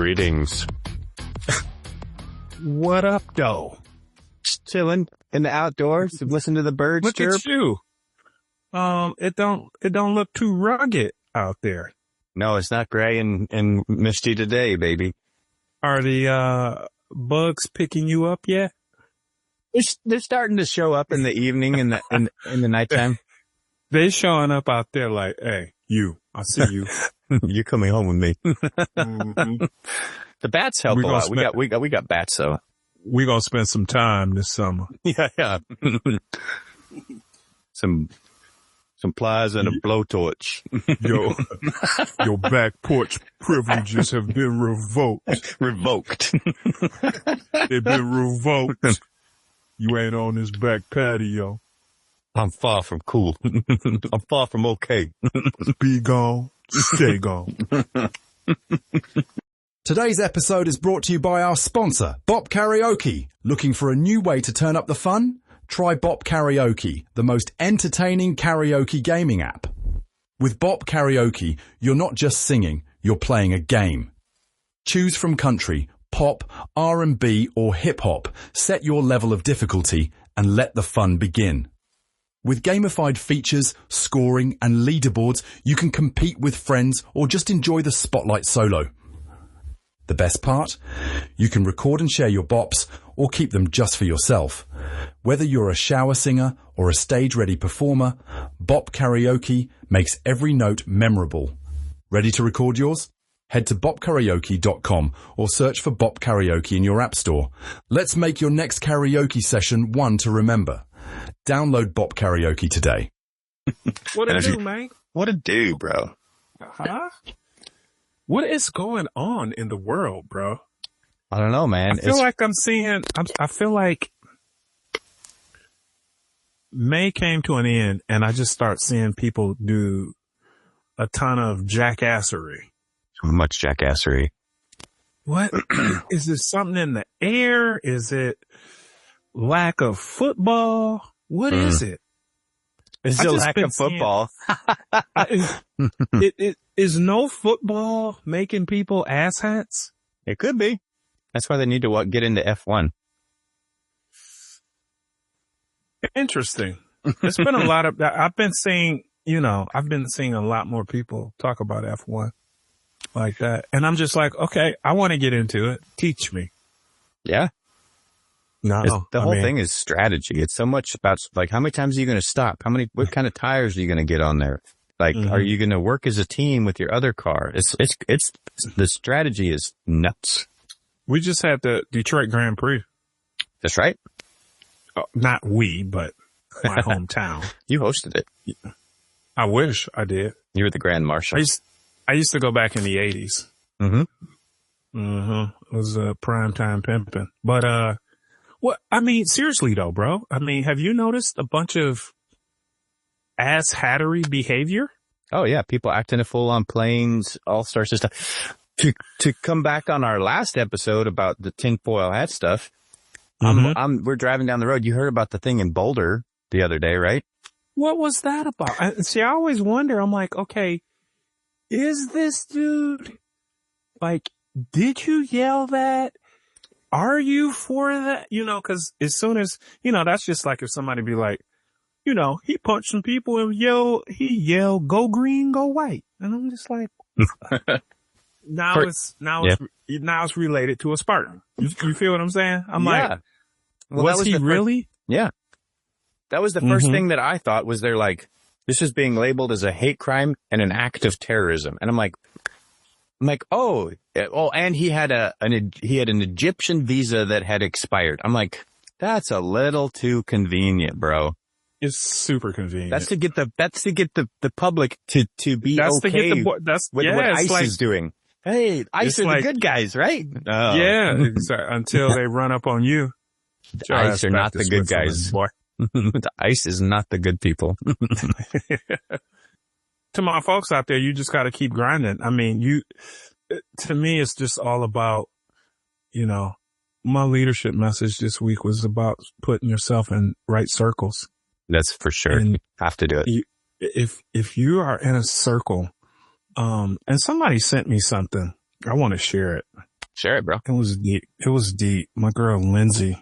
Greetings. What up, though? Just chilling in the outdoors, listen to the birds Look chirp. at you. It don't look too rugged out there. No, it's not gray and misty today, baby. Are the bugs picking you up yet? They're starting to show up in the evening and in the nighttime. They showing up out there like, hey, you, I see you. You're coming home with me. Mm-hmm. The bats help a lot. We got bats though. We gonna spend some time this summer. Yeah. Some plies and a blowtorch. Your back porch privileges have been revoked. Revoked. They've been revoked. You ain't on this back patio. I'm far from cool. I'm far from okay. Be gone. Stay gone. Today's episode is brought to you by our sponsor, Bop Karaoke. Looking for a new way to turn up the fun? Try Bop Karaoke, the most entertaining karaoke gaming app. With Bop Karaoke, you're not just singing, you're playing a game. Choose from country, pop, R&B or hip-hop. Set your level of difficulty and let the fun begin. With gamified features, scoring and leaderboards, you can compete with friends or just enjoy the spotlight solo. The best part? You can record and share your bops or keep them just for yourself. Whether you're a shower singer or a stage-ready performer, Bop Karaoke makes every note memorable. Ready to record yours? Head to bopkaraoke.com or search for Bop Karaoke in your app store. Let's make your next karaoke session one to remember. Download Bop Karaoke today. What it do, man? What a do, bro. Huh? What is going on in the world, bro? I don't know, man. I feel like May came to an end and I just start seeing people do a ton of jackassery. So much jackassery. What? Is there something in the air? Is it lack of football? What is it? It's a lack of football. It is no football making people asshats? It could be. That's why they need to get into F1. Interesting. There's been a lot of, I've been seeing a lot more people talk about F1 like that. And I'm just like, okay, I want to get into it. Teach me. Yeah. No, the whole thing is strategy. It's so much about like, how many times are you going to stop? What kind of tires are you going to get on there? Like, Are you going to work as a team with your other car? It's the strategy is nuts. We just had the Detroit Grand Prix. That's right. Not we, but my hometown. You hosted it. I wish I did. You were the Grand Marshal. I used to go back in the 80s. It was prime time pimping. But, seriously though, bro. I mean, have you noticed a bunch of ass-hattery behavior? Oh yeah. People acting a fool on planes, all sorts of stuff. To come back on our last episode about the tinfoil hat stuff, we're driving down the road. You heard about the thing in Boulder the other day, right? What was that about? I always wonder, I'm like, okay, is this dude, like, did you yell that? Are you for that? Cause as soon as, that's just like if somebody be like, he punched some people and he yelled, go green, go white. And I'm just like, now it's related to a Spartan. You feel what I'm saying? I'm like, well, was he really? Yeah. That was the first thing that I thought was they're like, this is being labeled as a hate crime and an act of terrorism. And I'm like, and he had an Egyptian visa that had expired. I'm like, that's a little too convenient, bro. It's super convenient. That's to get the public to be okay with what ICE is doing. Hey, ICE are the good guys, right? Oh. Yeah, exactly. Until they run up on you. ICE are not the good guys. Boy. The ICE is not the good people. To my folks out there, you just got to keep grinding. I mean, to me, it's just all about, my leadership message this week was about putting yourself in right circles. That's for sure. And you have to do it. If you are in a circle, and somebody sent me something, I want to share it. Share it, bro. It was deep. It was deep. My girl Lindsay,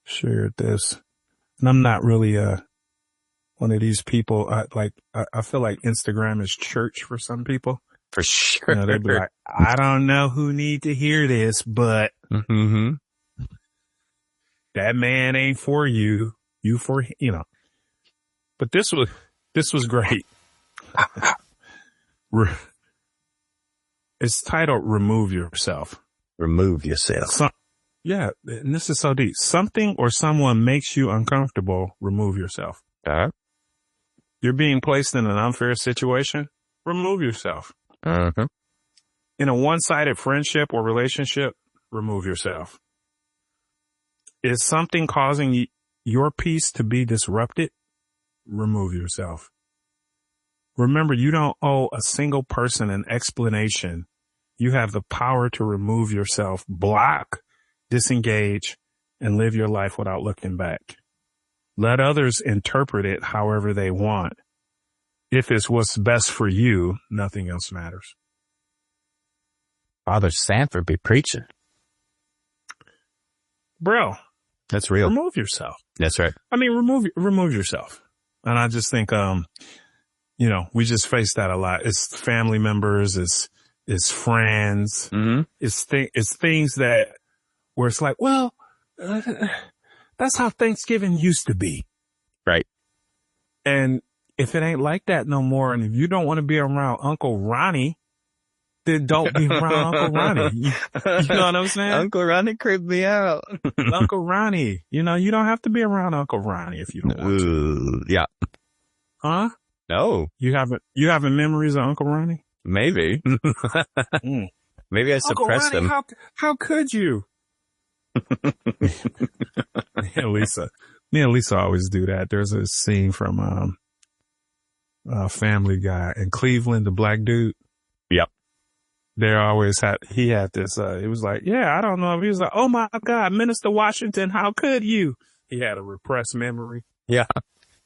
shared this, and I'm not really one of these people. I feel like Instagram is church for some people. For sure. You know, they'd be like, I don't know who need to hear this, but that man ain't for you. You for, you know. But this was great. It's titled "Remove Yourself." Remove yourself. Yeah, and this is so deep. Something or someone makes you uncomfortable. Remove yourself. You're being placed in an unfair situation. Remove yourself. In a one-sided friendship or relationship, remove yourself. Is something causing your peace to be disrupted? Remove yourself. Remember, you don't owe a single person an explanation. You have the power to remove yourself, block, disengage, and live your life without looking back. Let others interpret it however they want. If it's what's best for you, nothing else matters. Father Sanford be preaching. Bro. That's real. Remove yourself. That's right. I mean, remove yourself. And I just think, you know, we just face that a lot. It's family members, it's friends, it's things that where it's like, well, that's how Thanksgiving used to be. Right. And if it ain't like that no more, and if you don't want to be around Uncle Ronnie, then don't be around Uncle Ronnie. You know what I'm saying? Uncle Ronnie creeped me out. Uncle Ronnie. You know, you don't have to be around Uncle Ronnie if you don't want to. Yeah. Huh? No. You haven't memories of Uncle Ronnie? Maybe. Maybe I suppressed them. How could you? Me and Lisa always do that. There's a scene from Family Guy in Cleveland, the black dude. Yep. He had this, it was like, yeah, I don't know. He was like, oh my God, Minister Washington, how could you? He had a repressed memory. Yeah.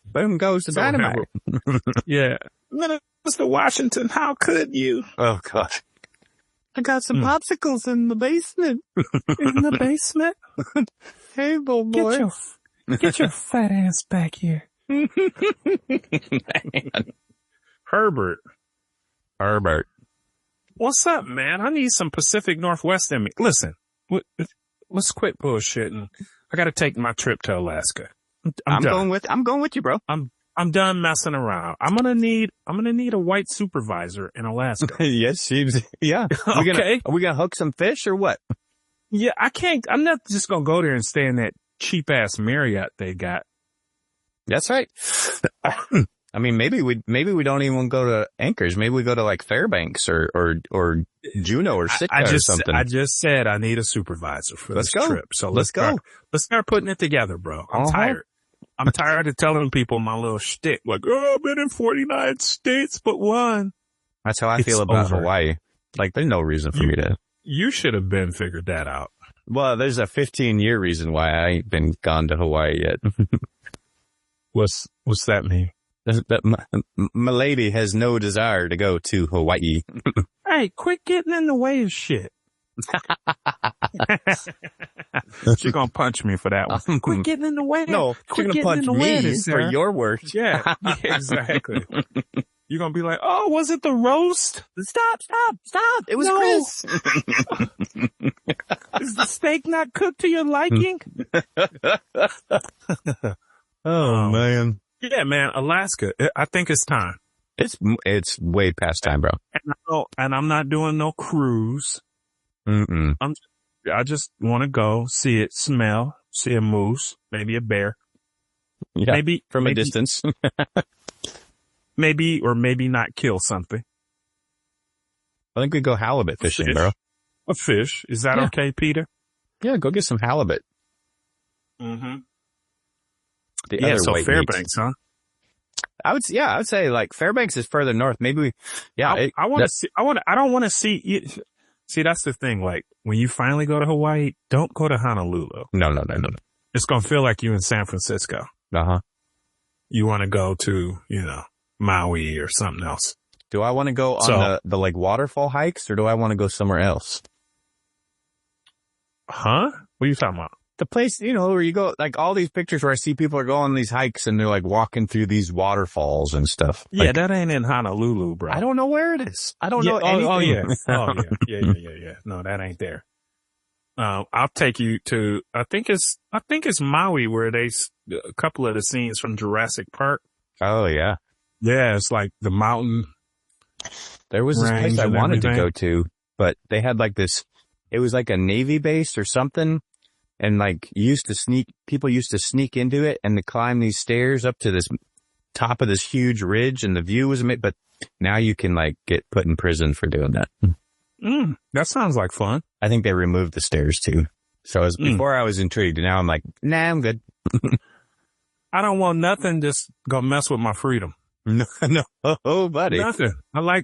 Boom goes the dynamite. Yeah. Minister Washington, how could you? Oh God. I got some popsicles in the basement. In the basement? Table boy. Get your fat ass back here. Herbert. What's up, man? I need some Pacific Northwest in me. Listen, let's quit bullshitting. I got to take my trip to Alaska. I'm going with you, bro. I'm done messing around. I'm gonna need a white supervisor in Alaska. Yes, yeah. Okay. Are we gonna hook some fish or what? Yeah, I'm not just gonna go there and stay in that cheap ass Marriott they got. That's right. I mean, maybe we don't even go to Anchorage. Maybe we go to like Fairbanks or Juneau or Sitka or something. I just said I need a supervisor for this trip. So let's go. Let's start putting it together, bro. I'm tired. I'm tired of telling people my little shtick. Like, oh, I've been in 49 states, but one. That's how I feel about Hawaii. Like, there's no reason for me to. You should have been figured that out. Well, there's a 15-year reason why I ain't been gone to Hawaii yet. What's that mean? My lady has no desire to go to Hawaii. Hey, quit getting in the way of shit. She's gonna punch me for that one. Quit getting in the way. No, she's gonna punch me for your words. Yeah, exactly. You're gonna be like, oh, was it the roast? Stop. It was Chris. Is the steak not cooked to your liking? Oh, man. Yeah, man, Alaska. I think it's time. It's way past time, bro. And I'm not doing no cruise. I just want to go see it, see a moose, maybe a bear. Yeah, maybe from a distance. maybe not kill something. I think we go halibut fishing, bro. A fish. Is that okay, Peter? Yeah, go get some halibut. So Fairbanks, huh? I would say like Fairbanks is further north. Maybe I don't want to see. See, that's the thing. Like when you finally go to Hawaii, don't go to Honolulu. No. It's going to feel like you in San Francisco. You want to go to, Maui or something else. Do I want to go on the like waterfall hikes or do I want to go somewhere else? Huh? What are you talking about? The place, you know, where you go, like all these pictures where I see people are going on these hikes and they're like walking through these waterfalls and stuff. Yeah, like, that ain't in Honolulu, bro. I don't know where it is. I don't know anything. Oh, yeah. Yeah. No, that ain't there. I'll take you to, I think it's Maui where a couple of the scenes from Jurassic Park. Oh, yeah. Yeah, it's like the mountain. There was this place I wanted to everything. go to, but they had like this, it was like a Navy base or something. And like people used to sneak into it and to climb these stairs up to this top of this huge ridge and the view was amazing. But now you can like get put in prison for doing that. That sounds like fun. I think they removed the stairs too. So before I was intrigued and now I'm like, nah, I'm good. I don't want nothing just go mess with my freedom. No, oh, buddy. Nothing. I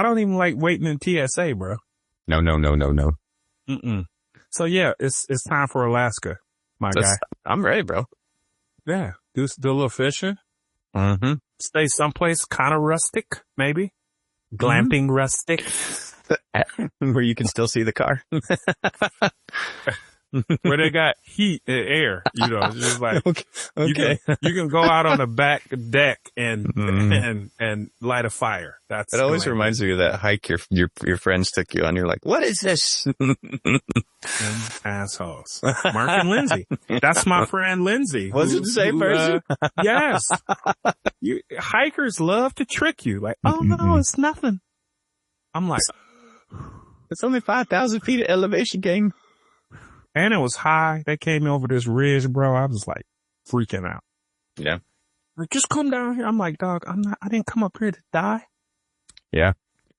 don't even like waiting in TSA, bro. No. Mm-mm. So yeah, it's time for Alaska, my guy. I'm ready, bro. Yeah. Do a little fishing. Mm-hmm. Stay someplace kind of rustic, maybe. Glamping rustic. Where you can still see the car. Where they got heat and air, you know, it's just like, okay. You can go out on the back deck and light a fire. It always reminds me of that hike your friends took you on. You're like, what is this? Assholes. Mark and Lindsay. That's my friend Lindsay. Was it the same person? Yes. Hikers love to trick you. Like, oh no, it's nothing. I'm like, it's only 5,000 feet of elevation, gang. And it was high. They came over this ridge, bro. I was like freaking out. Yeah. Like, just come down here. I'm like, dog, I didn't come up here to die. Yeah.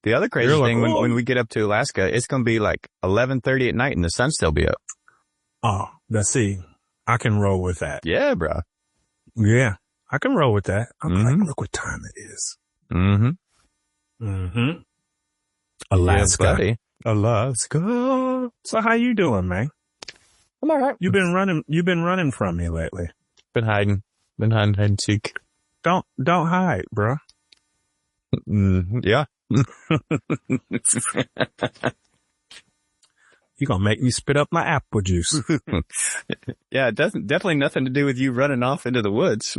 The other crazy thing like, when we get up to Alaska, it's going to be like 11:30 at night and the sun still be up. Oh, see, I can roll with that. Yeah, bro. Yeah, I can roll with that. I'm like, look what time it is. Alaska. Yeah, buddy. Alaska. So how you doing, man? I'm all right. You've been running from me lately. Been hiding hide and seek. Don't hide, bro. Yeah. You gonna make me spit up my apple juice. Yeah, it doesn't, definitely nothing to do with you running off into the woods.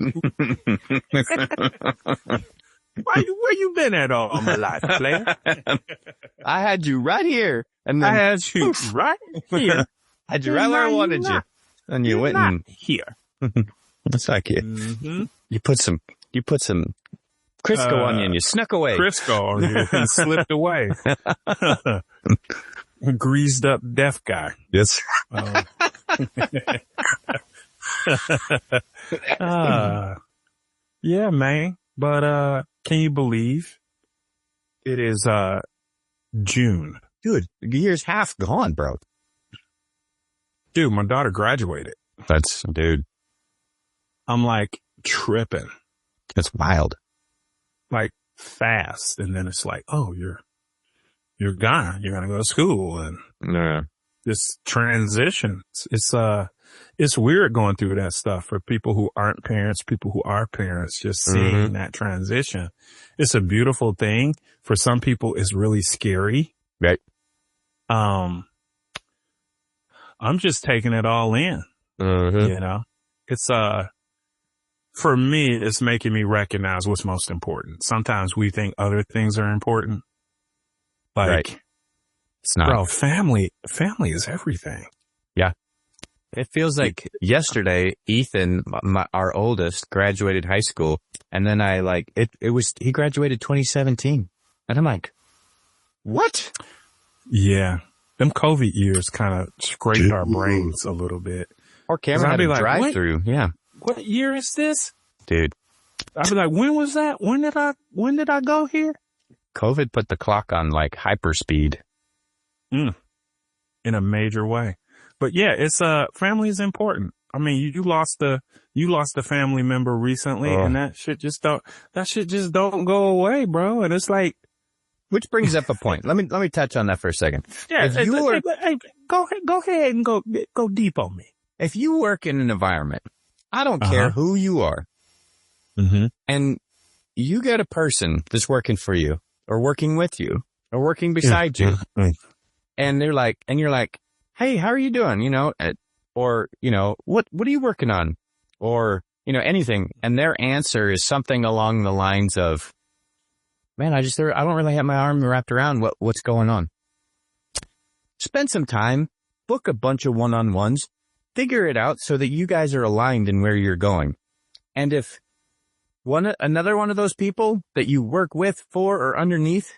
Where you been at all my life, player? I had you right here. And then I had you right here. I had you right where I wanted you. And you went and here. It's like you put some Crisco on you and you snuck away. Crisco on you and slipped away. Greased up deaf guy. Yes. Yeah, man. But, can you believe it is, June? Dude, the year's half gone, bro. Dude, my daughter graduated. Dude. I'm like tripping. That's wild. Like fast. And then it's like, oh, you're gone. You're going to go to school. And this transition, it's weird going through that stuff for people who aren't parents, people who are parents, just seeing that transition. It's a beautiful thing. For some people, it's really scary. Right. I'm just taking it all in. You know, it's, for me, it's making me recognize what's most important. Sometimes we think other things are important. Like, right. It's not. Bro, family is everything. Yeah. It feels like yesterday, Ethan, our oldest, graduated high school. And then he graduated 2017. And I'm like, what? Yeah. Them COVID years kind of scraped our brains a little bit. Or Cameron had a drive through. Yeah. What year is this? Dude. I'd be like, when was that? When did I go here? COVID put the clock on like hyperspeed. In a major way. But yeah, it's, family is important. I mean, you lost a family member recently and that shit just don't go away, bro. And it's like, which brings up a point. Let me touch on that for a second. Yeah. Go ahead and go deep on me. If you work in an environment, I don't care who you are. And you get a person that's working for you or working with you or working beside you. And you're like, hey, how are you doing? You know, or, you know, what are you working on? Or, you know, anything. And their answer is something along the lines of, man, I don't really have my arm wrapped around what's going on. Spend some time, book a bunch of one-on-ones, figure it out so that you guys are aligned in where you're going. And if another one of those people that you work with, for, or underneath,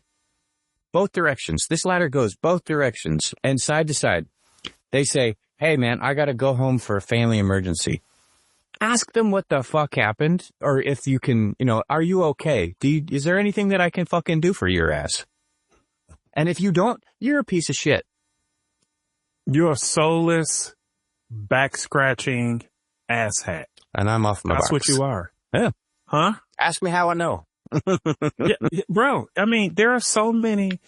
both directions, this ladder goes both directions and side to side. They say, hey man, I got to go home for a family emergency. Ask them what the fuck happened, or if you can, you know, are you okay? Is there anything that I can fucking do for your ass? And if you don't, you're a piece of shit. You're a soulless, back-scratching asshat. And I'm off my box. That's what you are. Yeah. Huh? Ask me how I know. Yeah, bro, I mean, there are so many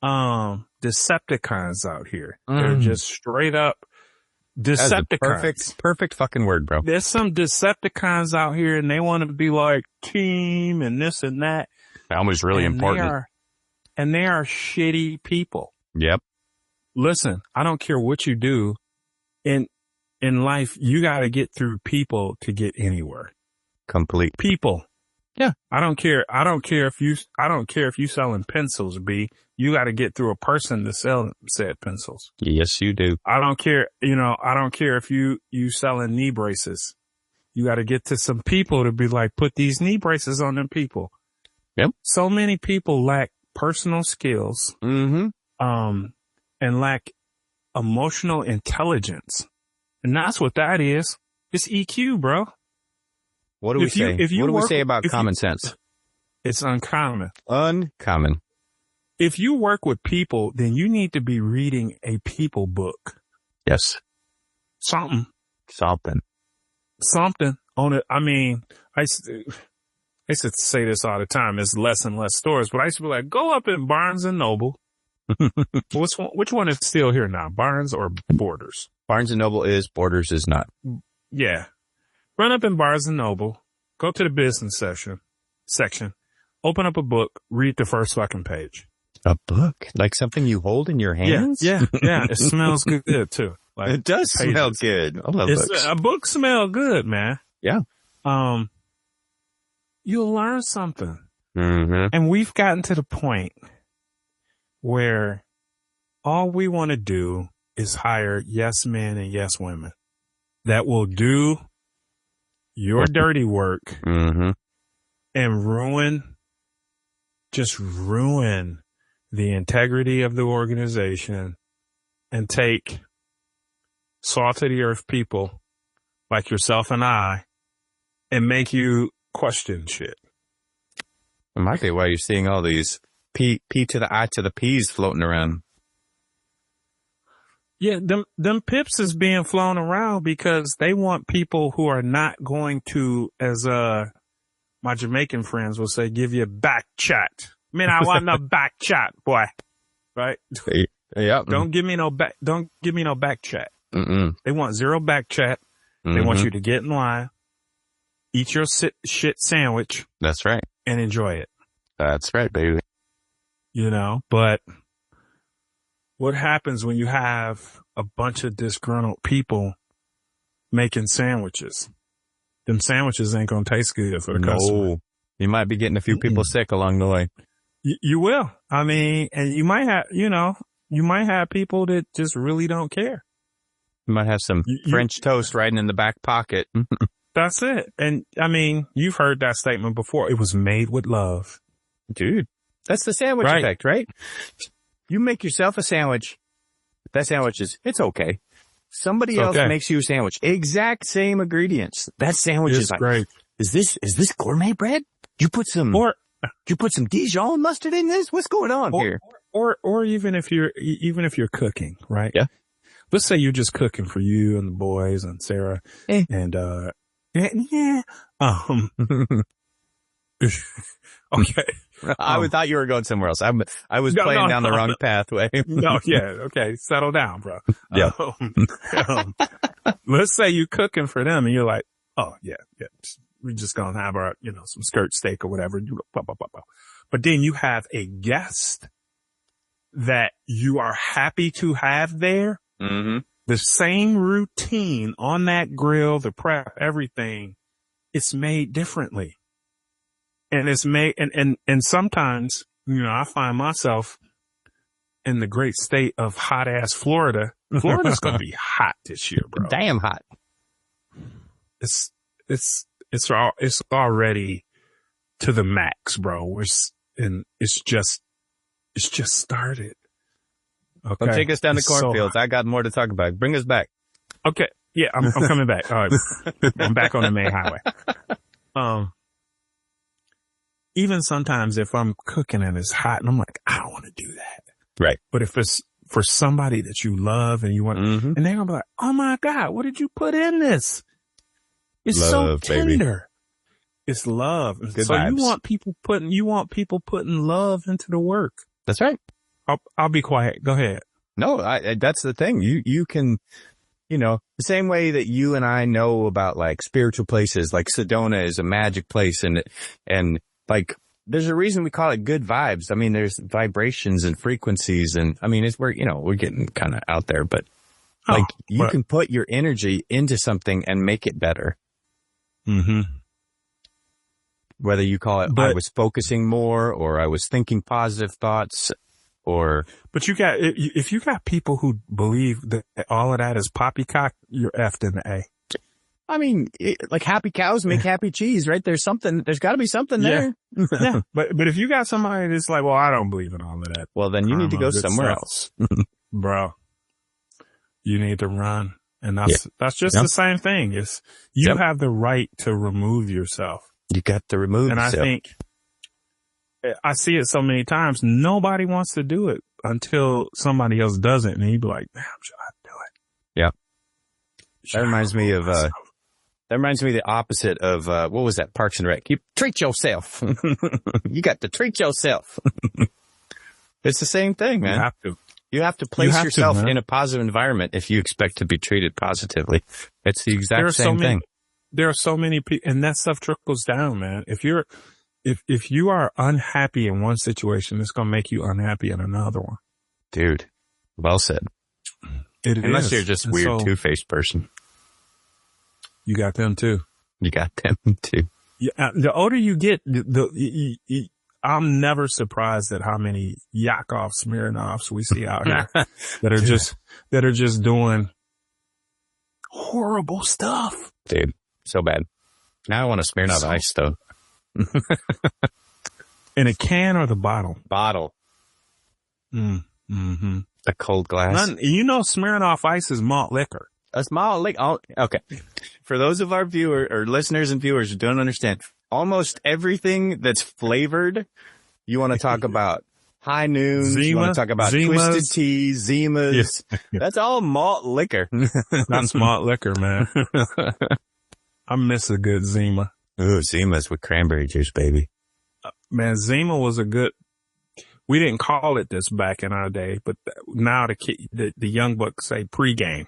Decepticons out here. They're just straight up Decepticons. Perfect fucking word, bro. There's some Decepticons out here and they want to be like team and this and that. That was really important. They are shitty people. Yep. Listen, I don't care what you do in life. You got to get through people to get anywhere. Complete people. Yeah. I don't care if you selling pencils, B. You got to get through a person to sell said pencils. Yes, you do. I don't care if you selling knee braces. You got to get to some people to be like, put these knee braces on them people. Yep. So many people lack personal skills. Mm-hmm. And lack emotional intelligence. And that's what that is. It's EQ, bro. What do we say? What do we say about common sense? It's uncommon. Uncommon. If you work with people, then you need to be reading a people book. Yes. Something on it. I mean, I used to say this all the time. It's less and less stores, but I used to be like, go up in Barnes and Noble. Which one is still here now? Barnes or Borders? Barnes and Noble is, Borders is not. Yeah. Run up in Barnes and Noble, go to the business section, open up a book, read the first fucking page. A book? Like something you hold in your hands? Yeah. It smells good too. Like, it does smell good. I love books. A book smell good, man. Yeah. You'll learn something. Mm-hmm. And we've gotten to the point where all we want to do is hire yes men and yes women that will do your dirty work and ruin the integrity of the organization and take salt of the earth people like yourself and I and make you question shit. It might be why you're seeing all these P to the I to the P's floating around. Yeah, them pips is being flown around because they want people who are not going to, as my Jamaican friends will say, give you back chat. I mean, I want no back chat, boy. Right? Yeah. Don't give me no back chat. Mm-mm. They want zero back chat. They want you to get in line, eat your shit sandwich. That's right. And enjoy it. That's right, baby. You know, but what happens when you have a bunch of disgruntled people making sandwiches? Them sandwiches ain't going to taste good for the customer. You might be getting a few people sick along the way. You will. I mean, and you might have people that just really don't care. You might have some French toast riding in the back pocket. That's it. And I mean, you've heard that statement before. It was made with love. Dude, that's the sandwich effect, right? You make yourself a sandwich. That sandwich it's okay. Somebody else makes you a sandwich. Exact same ingredients. That sandwich is like, great. Is this gourmet bread? You put some Dijon mustard in this? What's going on here? Or even if you're cooking, right? Yeah. Let's say you're just cooking for you and the boys and Sarah and, okay. I thought you were going somewhere else. I was playing down the wrong pathway. Okay. Settle down, bro. Yeah. Let's say you're cooking for them and you're like, oh yeah. We're just going to have our, some skirt steak or whatever. But but then you have a guest that you are happy to have there. Mm-hmm. The same routine on that grill, the prep, everything, it's made differently. And it's made, and sometimes, I find myself in the great state of hot ass Florida. Florida's going to be hot this year, bro. Damn hot. It's already to the max, bro. It's just started. Okay. Don't take us down the cornfields. I got more to talk about. Bring us back. Okay. Yeah, I'm coming back. All right. I'm back on the main highway. Even sometimes if I'm cooking and it's hot and I'm like, I don't want to do that. Right. But if it's for somebody that you love and you want, Mm-hmm. and they're gonna be like, oh my God, what did you put in this? It's Love, so tender. baby. It's love. Good so vibes. you want people putting love into the work. That's right. I'll be quiet. Go ahead. No, that's the thing. You can, the same way that you and I know about like spiritual places, like Sedona is a magic place and like, there's a reason we call it good vibes. I mean, there's vibrations and frequencies and I mean, we're getting kind of out there, but like you can put your energy into something and make it better. Mm-hmm. Whether you call it, I was focusing more or I was thinking positive thoughts or. But if you got people who believe that all of that is poppycock, you're effed in the A. I mean, like happy cows make happy cheese, right? There's got to be something there. Yeah. But if you got somebody that's like, well, I don't believe in all of that. Well, then you need to go somewhere else. Bro, you need to run. And that's just the same thing. It's, you have the right to remove yourself. You got to remove yourself. And I think, I see it so many times, nobody wants to do it until somebody else does it. And you'd be like, damn, should I do it? Yeah. That reminds me of the opposite of, what was that? Parks and Rec. You treat yourself. You got to treat yourself. It's the same thing, man. You have to. You have to place yourself in a positive environment if you expect to be treated positively. It's the exact same thing. There are so many people, and that stuff trickles down, man. If you are unhappy in one situation, it's going to make you unhappy in another one. Dude, well said. Unless you're just a weird two-faced person. You got them too. You got them too. Yeah, the older you get, I'm never surprised at how many Yakov Smirnoffs we see out here that are just doing horrible stuff. Dude, so bad. Now I want a Smirnoff Ice though. In a can or the bottle? Bottle. Mm-hmm. A cold glass. Smirnoff Ice is malt liquor. A small liquor. Oh, okay. For those of our listeners and viewers who don't understand, almost everything that's flavored, you want to talk about High Noons, you want to talk about Twisted Tea, Zimas. Yeah. That's all malt liquor. That's malt liquor, man. I miss a good Zima. Ooh, Zimas with cranberry juice, baby. Man, Zima was we didn't call it this back in our day, but now the young bucks say pregame.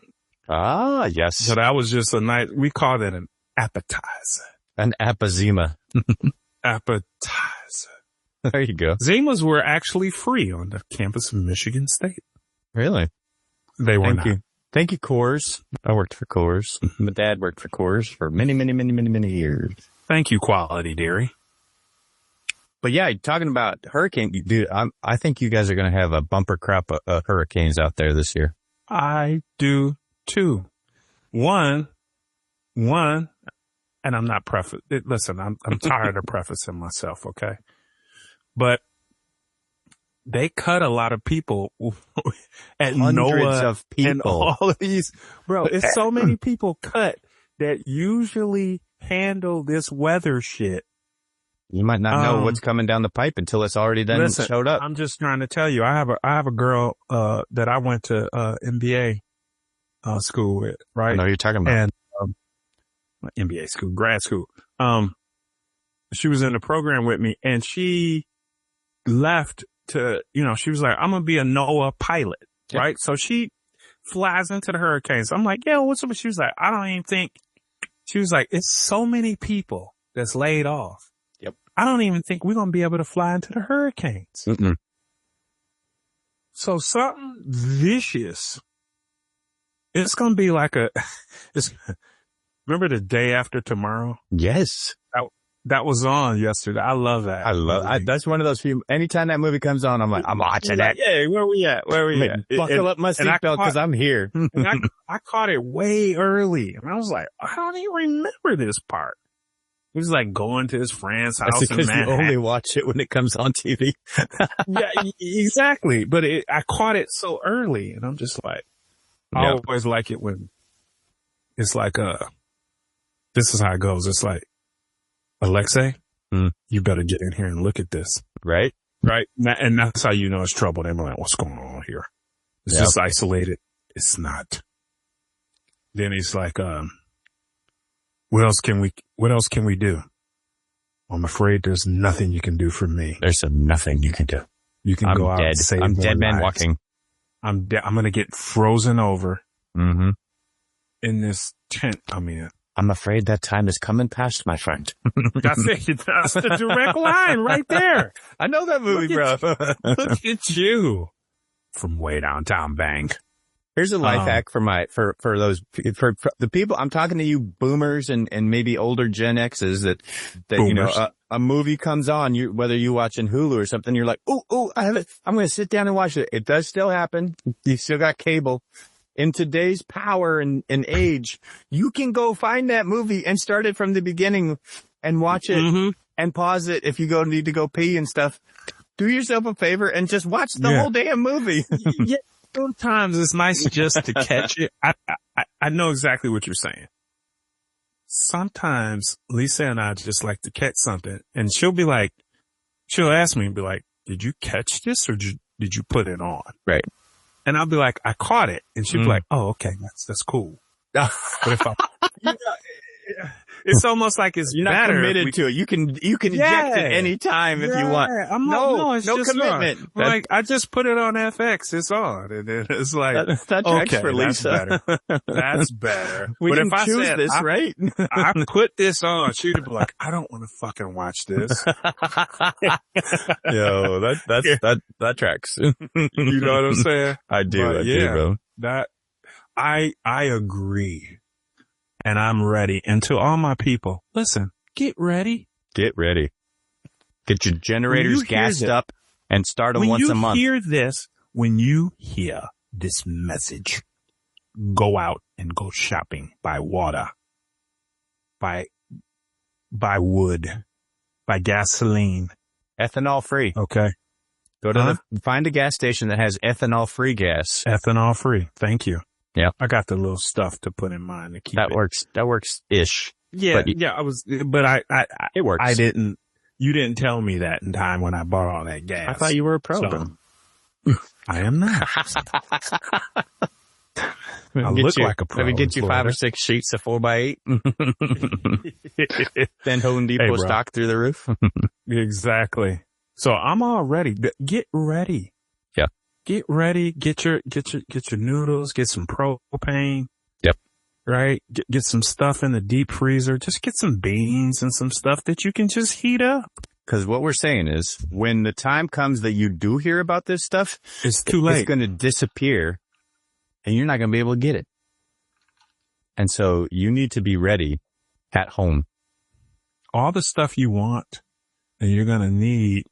Ah, yes. So that was just we called it an appetizer. An Apazima. Appetizer. There you go. Zimas were actually free on the campus of Michigan State. Really? They were not. Thank you, Coors. I worked for Coors. My dad worked for Coors for many, many, many, many, many years. Thank you, Quality Dairy. But yeah, talking about hurricane, dude, I think you guys are going to have a bumper crop of hurricanes out there this year. I do too. One, and I'm not listen, I'm tired of prefacing myself, okay? But they cut a lot of people at Hundreds of people. And all of these, bro, it's so many people cut that usually handle this weather shit. You might not know what's coming down the pipe until it's already showed up. I'm just trying to tell you, I have a girl, that I went to, MBA, school with, right? I know who you're talking about. And, MBA school, grad school. She was in the program with me and she left to, she was like, I'm going to be a NOAA pilot, right? So she flies into the hurricanes. I'm like, yeah, what's up? She was like, I don't even think, she was like, it's so many people that's laid off. Yep. I don't even think we're going to be able to fly into the hurricanes. Mm-mm. So something vicious. It's going to be like remember The Day After Tomorrow? Yes. That was on yesterday. I love that. That's one of those few, anytime that movie comes on, I'm like, I'm watching that. Yeah, where we at? Buckle up my seatbelt because I'm here. And I caught it way early. And I was like, I don't even remember this part. He was like going to his friend's house That's in because you Manhattan. only watch it when it comes on TV. Yeah, exactly. But I caught it so early, and I'm just like, I always like it when it's like, this is how it goes. It's like, Alexei, you better get in here and look at this. Right? Right. And that's how you know it's trouble. They're like, what's going on here? It's just isolated. It's not. Then he's like, what else can we do? I'm afraid there's nothing you can do for me. There's nothing you can do. You can go out and save I'm dead man lives. walking. I'm going to get frozen over Mm-hmm. in this tent I'm in. I'm afraid that time is coming past, my friend. That's it. That's the direct line right there. I know that movie, bro. Look at you. From way downtown Bank. Here's a life hack for the people. I'm talking to you boomers and maybe older Gen X's that boomers. You know, a movie comes on, whether you watching Hulu or something, you're like, oh, I have it. I'm going to sit down and watch it. It does still happen. You still got cable. In today's power and age, you can go find that movie and start it from the beginning and watch it and pause it if you need to go pee and stuff. Do yourself a favor and just watch the whole damn movie. Yeah, sometimes it's nice just to catch it. I know exactly what you're saying. Sometimes Lisa and I just like to catch something, and she'll ask me and be like, did you catch this or did you put it on? Right. And I'll be like, I caught it. And she'll be like, oh, okay, that's cool. But if it's almost like you're not committed to it. You can eject it any time if you want. I'm no commitment. Like, I just put it on FX. It's on. And then it's like, that tracks for Lisa. That's better. But if I choose this, right? I put this on, she'd be like, I don't want to fucking watch this. Yo, that tracks. You know what I'm saying? I do, bro. That, I agree. And I'm ready. And to all my people, listen, get ready. Get ready. Get your generators gassed up and start them once a month. When you hear this message, go out and go shopping. Buy water. Buy wood. Buy gasoline. Ethanol free. Okay. Go to find a gas station that has ethanol free gas. Ethanol free. Thank you. Yeah. I got the little stuff to put in mind to keep that works. That works ish. Yeah. It works. You didn't tell me that in time when I bought all that gas. I thought you were a pro. So, I am not. I look like a pro. Let me get you 5 or 6 sheets of 4x8. Then Home Depot stock through the roof. Exactly. So I'm all ready. Get ready. Yeah. Get ready. Get your noodles. Get some propane. Yep. Right. Get some stuff in the deep freezer. Just get some beans and some stuff that you can just heat up. Because what we're saying is, when the time comes that you do hear about this stuff, it's too late. It's going to disappear, and you're not going to be able to get it. And so you need to be ready at home. All the stuff you want and you're going to need,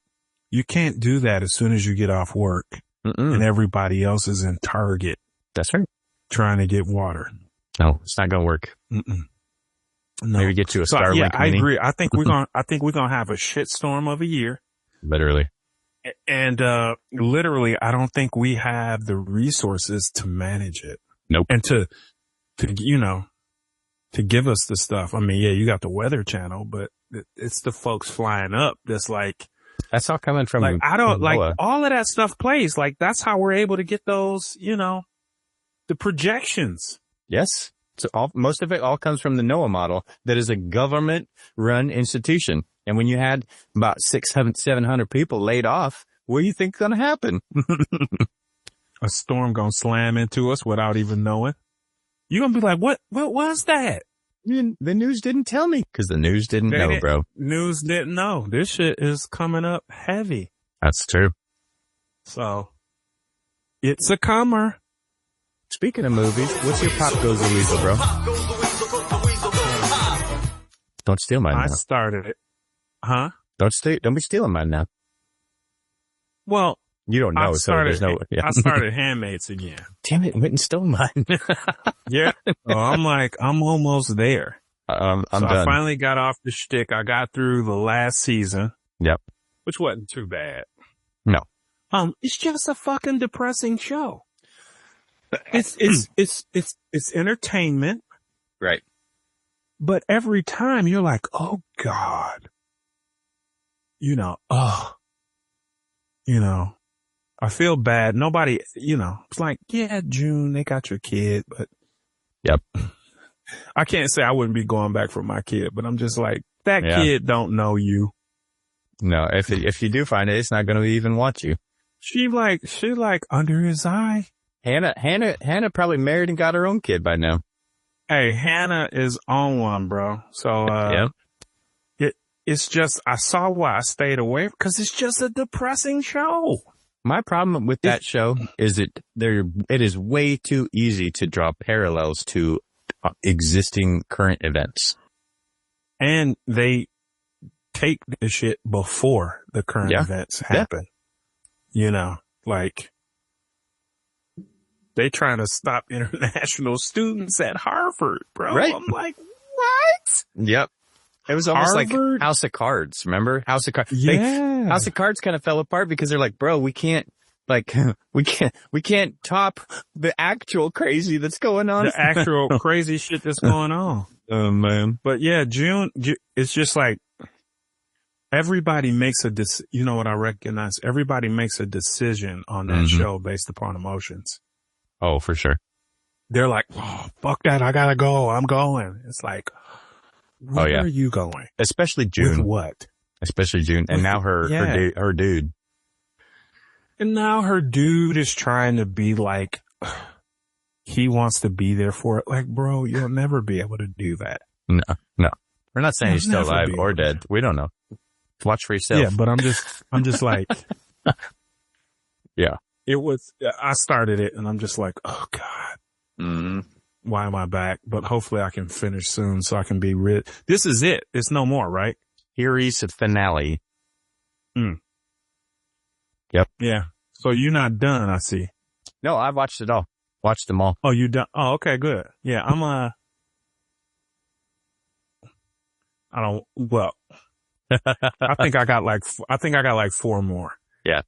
you can't do that as soon as you get off work. And everybody else is in Target. That's right. Trying to get water. No, it's not going to work. No. Maybe get you a Starlink. Yeah, I agree. I think we're going to have a shitstorm of a year. Literally. And, literally, I don't think we have the resources to manage it. Nope. And to give us the stuff. I mean, yeah, you got the Weather Channel, but it's the folks flying up that's like, that's all coming from, like, I don't, like, all of that stuff plays. Like, that's how we're able to get those, the projections. Yes. So most of it all comes from the NOAA model that is a government run institution. And when you had about 700 people laid off, what do you think is going to happen? A storm going to slam into us without even knowing. You're going to be like, what was that? The news didn't tell me because the news didn't know, bro. News didn't know. This shit is coming up heavy. That's true. So, it's a comer. Speaking of movies, what's your Pop Goes the Weasel, bro? Don't steal mine now. I started it. Huh? Don't be stealing mine now. Well, you don't know, so there's no... Yeah. I started Handmaids again. Damn it, went and stole mine. Yeah. So I'm almost there. I'm done. I finally got off the shtick. I got through the last season. Yep. Which wasn't too bad. No. It's just a fucking depressing show. It's entertainment. Right. But every time you're like, oh God, I feel bad. Nobody, it's like, yeah, June, they got your kid, but yep. I can't say I wouldn't be going back for my kid, but I'm just like, that kid don't know you. No, if you do find it, it's not going to even watch you. She like under his eye. Hannah probably married and got her own kid by now. Hey, Hannah is on one, bro. So, it's just, I saw why I stayed away because it's just a depressing show. My problem with that show is it is way too easy to draw parallels to existing current events. And they take the shit before the current events happen. Like they trying to stop international students at Harvard, bro. Right. I'm like, what? Yep. It was almost Harvard? like House of Cards. Remember House of Cards? Yeah. House of Cards kind of fell apart because they're like, bro, we can't top the actual crazy that's going on. The actual crazy shit that's going on. Oh man. But yeah, June, it's just like everybody makes you know what I recognize? Everybody makes a decision on that show based upon emotions. Oh, for sure. They're like, oh, fuck that. I gotta go. I'm going. It's like, where are you going? Especially June. With what? Especially June. And now her dude. And now her dude is trying to be like, he wants to be there for it. Like, bro, you'll never be able to do that. No. We're not saying he's still alive or dead. We don't know. Watch for yourself. Yeah, but I'm just like, yeah. I started it and I'm just like, oh God. Mm-hmm. Why am I back? But hopefully I can finish soon so I can be rid. This is it. It's no more, right? Series finale. Yep. Yeah. So you're not done, I see. No, I've watched it all. Watched them all. Oh, you done? Oh, okay, good. Yeah, I think I got like 4 more. Yeah.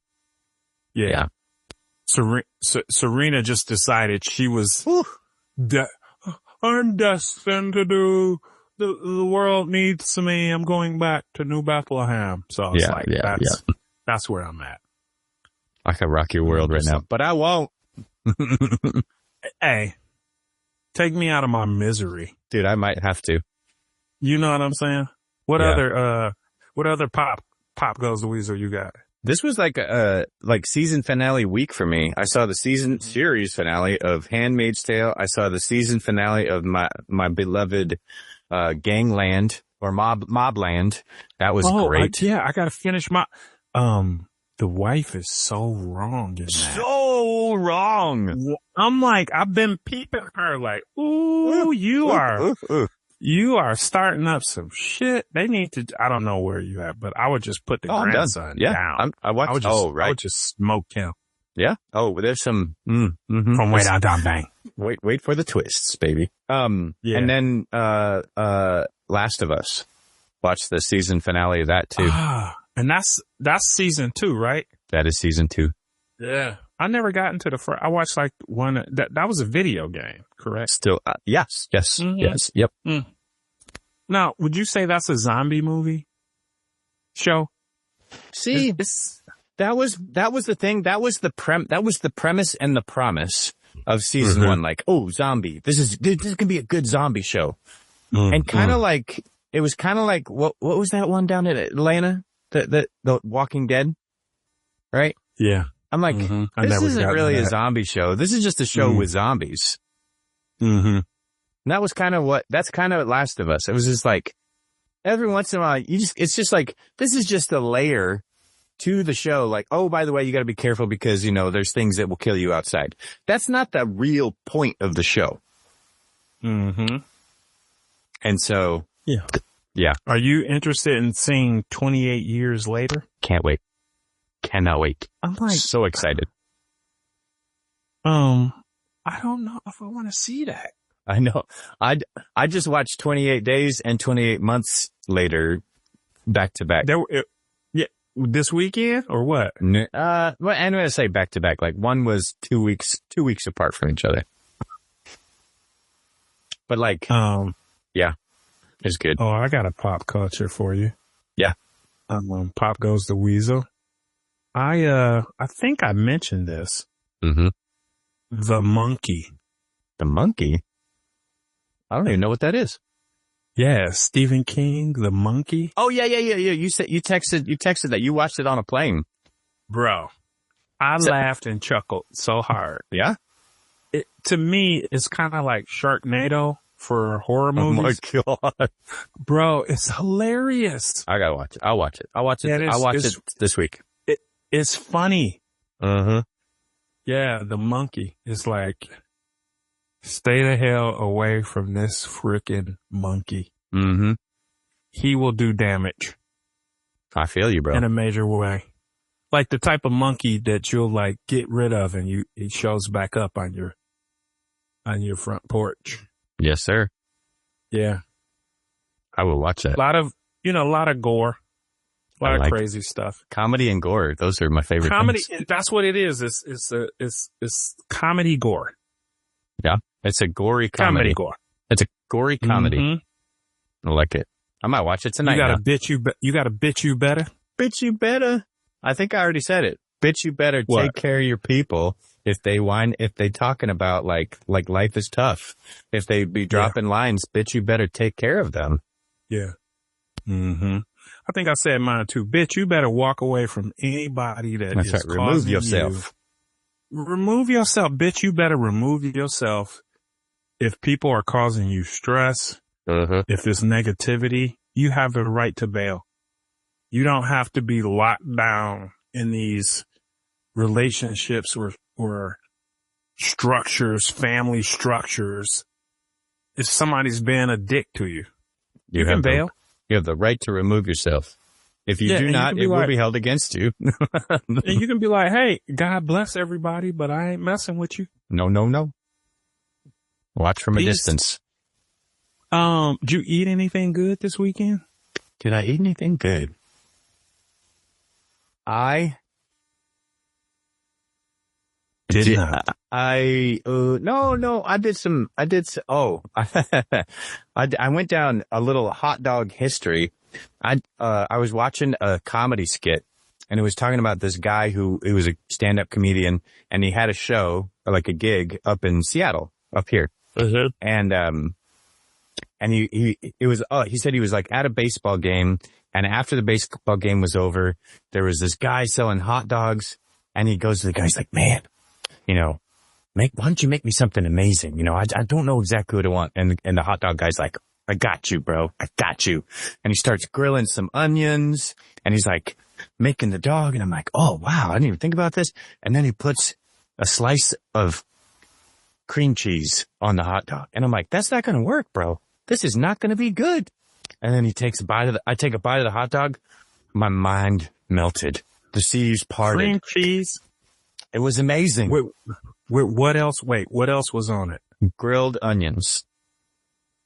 Serena just decided she was, I'm destined to do, the world needs me. I'm going back to New Bethlehem. So it's that's where I'm at. I could rock your world right now, but I won't. Hey, take me out of my misery. Dude, I might have to. You know what I'm saying? What other pop goes the weasel you got? This was like season finale week for me. I saw the series finale of Handmaid's Tale. I saw the season finale of my beloved Gangland or Mobland. That was great. I gotta finish my the wife is so wrong in that. So wrong. I'm like, I've been peeping her like, ooh, you are starting up some shit. They need to, I don't know where you at, but I would just put the grandson down. I would just smoke him. Yeah. Oh, there's some, from way down bang. Wait for the twists, baby. And then, Last of Us. Watch the season finale of that too. And that's season 2, right? That is season 2. Yeah. I never got into the first. I watched like one that was a video game, correct? Still, yes, yes, yep. Now, would you say that's a zombie movie show? See, that was the thing. That was the premise and the promise of season 1. Like, oh, zombie. This can be a good zombie show. And kind of like, it was kind of like, what was that one down in Atlanta? The Walking Dead, right? Yeah. I'm like, this isn't really a zombie show. This is just a show with zombies. Mm-hmm. And that's kind of Last of Us. It was just like, every once in a while, it's just like, this is just a layer to the show. Like, oh, by the way, you got to be careful because, there's things that will kill you outside. That's not the real point of the show. Mm-hmm. And so, yeah. Are you interested in seeing 28 years later? Can't wait. Cannot wait. I'm like, so excited. I don't know if I want to see that. I know. I just watched 28 Days and 28 Months Later back to back. This weekend or what? Well, I'm going to say back to back. Like one was 2 weeks apart from each other. But like, yeah, it's good. Oh, I got a pop culture for you. Yeah. Pop Goes the Weasel. I think I mentioned this. Mm-hmm. The Monkey. The Monkey? I don't even know what that is. Yeah, Stephen King, The Monkey. Oh yeah. You texted that. You watched it on a plane. Bro, I laughed and chuckled so hard. Yeah? To me, it's kind of like Sharknado for horror movies. Oh my God. Bro, it's hilarious. I gotta watch it. I'll watch it. I'll watch it this week. It's funny. Uh-huh. Yeah, the monkey is like, stay the hell away from this freaking monkey. Mm-hmm. He will do damage. I feel you, bro. In a major way. Like the type of monkey that you'll like get rid of and it shows back up on your front porch. Yes, sir. Yeah. I will watch that. A lot of gore. A lot of crazy stuff. Comedy and gore. Those are my favorite comedy, things. That's what it is. It's comedy gore. Yeah. It's a gory comedy. Gore. It's a gory comedy. Mm-hmm. I like it. I might watch it tonight. You got a bitch you better. Bitch you better. I think I already said it. Bitch you better take care of your people if they talking about like life is tough. If they be dropping lines, bitch you better take care of them. Yeah. Mm-hmm. I think I said mine too. Bitch, you better walk away from anybody that's right. Remove yourself. Remove yourself. Bitch, you better remove yourself. If people are causing you stress, if there's negativity, you have the right to bail. You don't have to be locked down in these relationships or structures, family structures. If somebody's being a dick to you, you can bail. You have the right to remove yourself. If you do not, it will be held against you. And you can be like, hey, God bless everybody, but I ain't messing with you. No. Watch from a distance. Did you eat anything good this weekend? Did I eat anything good? I did not. No, I went down a little hot dog history. I was watching a comedy skit and it was talking about this guy he was a stand-up comedian and he had a show, like a gig up in Seattle, up here. Mm-hmm. And he said he was like at a baseball game and after the baseball game was over, there was this guy selling hot dogs and he goes to the guy, he's like, man, why don't you make me something amazing? I don't know exactly what I want. And the hot dog guy's like, I got you, bro. I got you. And he starts grilling some onions and he's like making the dog. And I'm like, oh, wow. I didn't even think about this. And then he puts a slice of cream cheese on the hot dog. And I'm like, that's not going to work, bro. This is not going to be good. And then I take a bite of the hot dog. My mind melted. The seas parted. Cream cheese. It was amazing. What else? Wait, what else was on it? Grilled onions.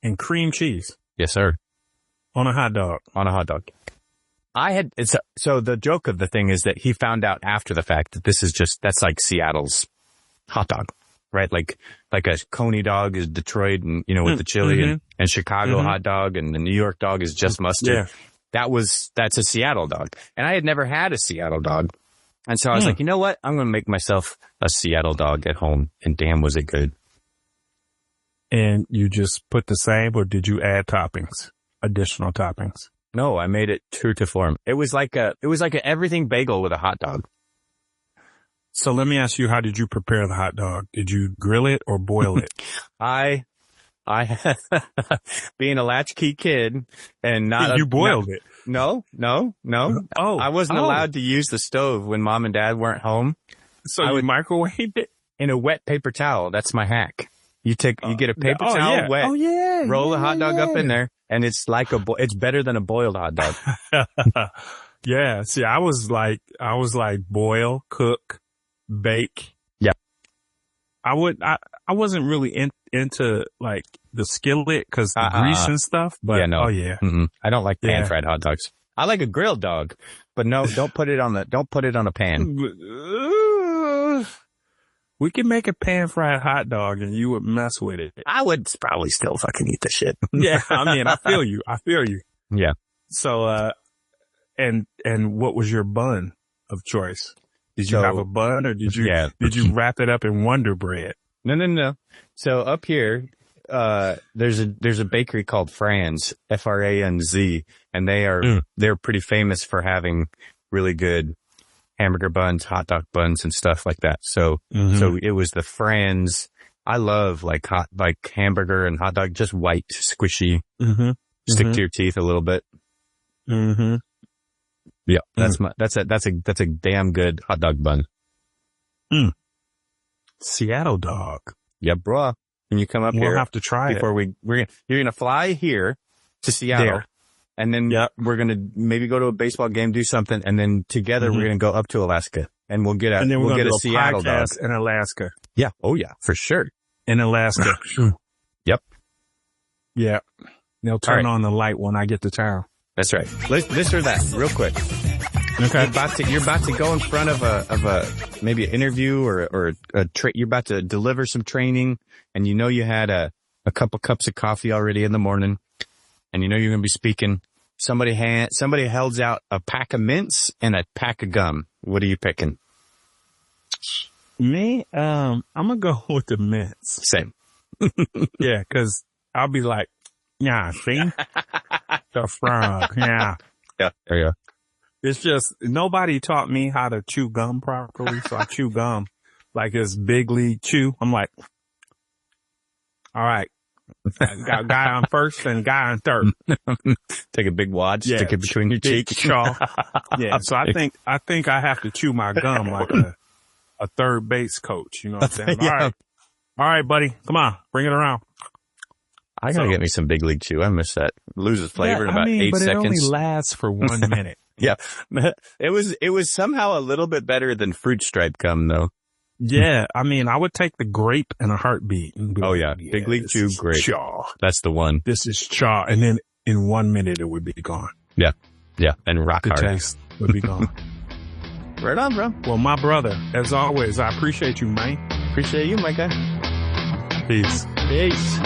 And cream cheese. Yes, sir. On a hot dog. On a hot dog. So the joke of the thing is that he found out after the fact that that's like Seattle's hot dog, right? Like a Coney dog is Detroit and, with the chili and Chicago hot dog and the New York dog is just mustard. Yeah. That's a Seattle dog. And I had never had a Seattle dog. And so I was like, you know what? I'm going to make myself a Seattle dog at home. And damn, was it good. And you just put the same, or did you add additional toppings? No, I made it true to form. It was like a everything bagel with a hot dog. So let me ask you, how did you prepare the hot dog? Did you grill it or boil it? I I, being a latchkey kid and not, you boiled it. No. Oh, I wasn't allowed to use the stove when mom and dad weren't home. So I you would microwaved it? in a wet paper towel. That's my hack. You get a paper towel wet, roll a hot dog up in there, and it's like it's better than a boiled hot dog. Yeah. See, I was like boil, cook, bake. Yeah. I wasn't really into like the skillet because the grease and stuff, but yeah, no. oh yeah. Mm-mm. I don't like pan fried hot dogs. I like a grilled dog, but no, don't put it on a pan. We could make a pan fried hot dog and you would mess with it. I would probably still fucking eat the shit. Yeah. I mean, I feel you. Yeah. So, and what was your bun of choice? Did you have a bun or did you wrap it up in Wonder Bread? No. So up here, there's a bakery called Franz, Franz, and they're pretty famous for having really good hamburger buns, hot dog buns, and stuff like that. So it was the Franz. I love like hamburger and hot dog, just white, squishy, stick to your teeth a little bit. Mm-hmm. Yeah, that's a damn good hot dog bun. Seattle dog. Yeah, bruh. Can you come up here? We'll have to try before it. You're gonna fly here to Seattle. There. And then we're going to maybe go to a baseball game, do something. And then together we're going to go up to Alaska and we'll get a Seattle dog in Alaska. Yeah. Oh yeah, for sure. In Alaska. Yep. Yeah. They'll turn on the light when I get the towel. That's right. This or that real quick. Okay. You're about to go in front of a maybe an interview or you're about to deliver some training and you know you had a couple cups of coffee already in the morning and you know you're going to be speaking. Somebody holds out a pack of mints and a pack of gum. What are you picking? Me, I'm gonna go with the mints. Same. Yeah, cause I'll be like, yeah, see? The frog, yeah. Yeah, there you go. It's just, nobody taught me how to chew gum properly, so I chew gum like it's big league chew. I'm like, all right. Got guy on first and guy on third. Take a big wad, stick it between your cheeks. Chaw. Yeah, so I think I have to chew my gum like a third base coach. You know what I'm saying? All right, buddy, come on, bring it around. I gotta get me some big league chew. I miss that. Loses flavor in about 8 seconds. But it only lasts for 1 minute. Yeah, it was somehow a little bit better than Fruit Stripe gum though. Yeah, I mean, I would take the grape in a heartbeat. Oh yeah, big league chew, grape. Chaw. That's the one. This is chaw, and then in 1 minute it would be gone. Yeah, and rock hard. The taste would be gone. Right on, bro. Well, my brother, as always, I appreciate you, man. Appreciate you, my guy. Peace. Peace.